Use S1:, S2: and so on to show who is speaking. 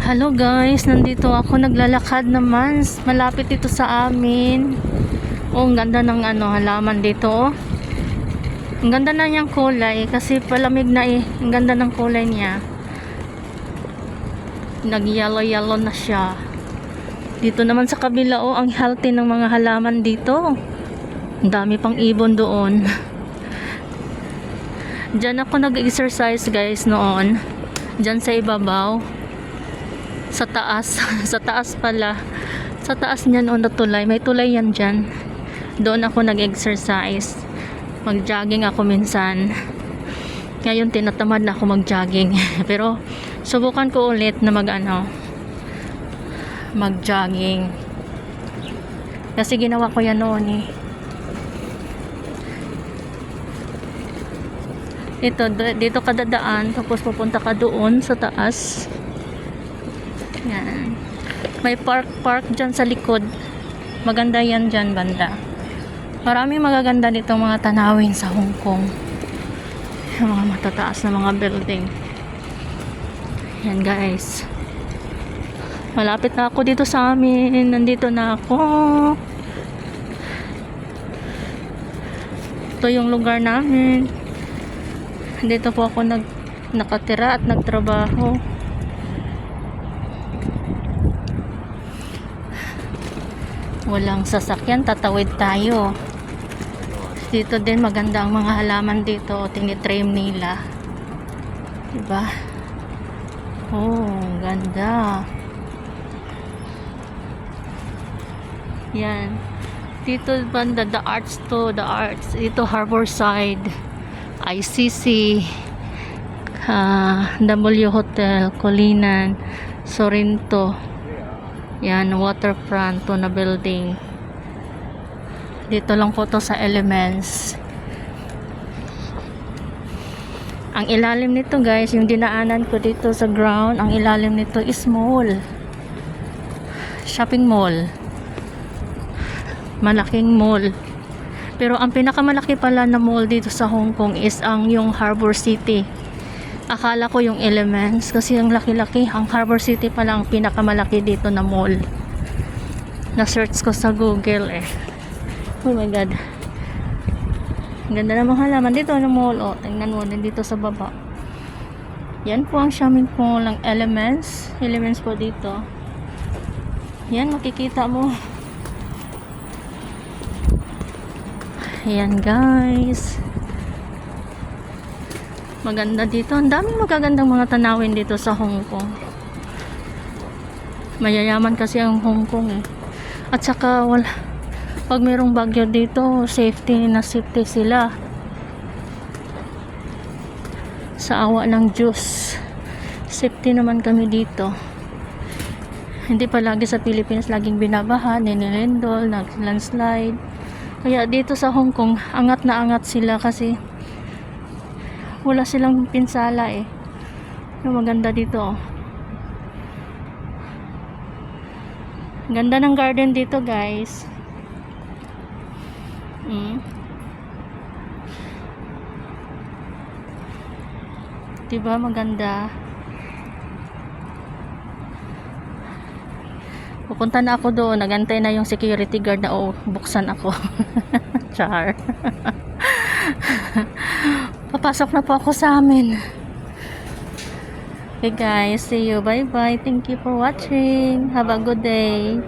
S1: Hello guys, nandito ako naglalakad naman. Malapit ito sa amin. Oh, ang ganda ng halaman dito. Oh. Ang ganda na niyang kulay kasi palamig na eh. Ang ganda ng kulay niya. Nag-yellow na siya. Dito naman sa kabila, oh, ang healthy ng mga halaman dito. Ang dami pang ibon doon. Diyan ako nag-exercise guys noon. Diyan sa ibabaw. Sa taas. Sa taas pala. Sa taas niyan on the tulay. May tulay yan dyan. Doon ako nag-exercise. Mag-jogging ako minsan. Ngayon tinatamad na ako mag-jogging. Pero subukan ko ulit na mag-jogging. Kasi ginawa ko yan noon eh. Dito ka dadaan. Tapos pupunta ka doon sa taas. Yan. May park dyan sa likod. Maganda yan dyan banda. Maraming magaganda dito mga tanawin sa Hong Kong. Yung mga matataas na mga building. Yan guys. Malapit na ako dito sa amin. Nandito na ako. Ito yung lugar namin. Dito po ako nakatira at nagtrabaho. Walang sasakyan, tatawid tayo. Dito din maganda ang mga halaman dito, tinitrim nila. Diba? Oh, ganda. Yan. Dito banda, the arts. Dito Harborside, ICC, W Hotel, Colinan, Sorrento. Yan, waterfront to na building. Dito lang po to sa Elements. Ang ilalim nito guys, yung dinaanan ko dito sa ground, ang ilalim nito is mall. Shopping mall. Malaking mall. Pero ang pinakamalaki pala na mall dito sa Hong Kong is yung Harbour City. Akala ko yung Elements kasi ang laki-laki. Ang Harbour City pala ang pinakamalaki dito na mall. Na-search ko sa Google eh. Oh my god. Ganda na mga halaman dito na mall. Oh, tingnan mo din dito sa baba. Yan po ang shopping mall ng Elements. Elements po dito. Yan, makikita mo. Yan guys. Maganda dito. Ang daming magagandang mga tanawin dito sa Hong Kong. Mayayaman kasi ang Hong Kong eh. At saka pag mayroong bagyo dito, safety sila. Sa awa ng Diyos. Safety naman kami dito. Hindi pa lagi sa Pilipinas laging binabaha, ninilindol, nag-landslide. Kaya dito sa Hong Kong, angat na angat sila kasi wala silang pinsala eh. Yung maganda dito. Ganda ng garden dito guys. Diba maganda? Pupunta na ako doon. Nagantay na yung security guard na buksan ako. Char. Papasok na po ako sa amin. Okay guys, see you. Bye bye. Thank you for watching. Have a good day.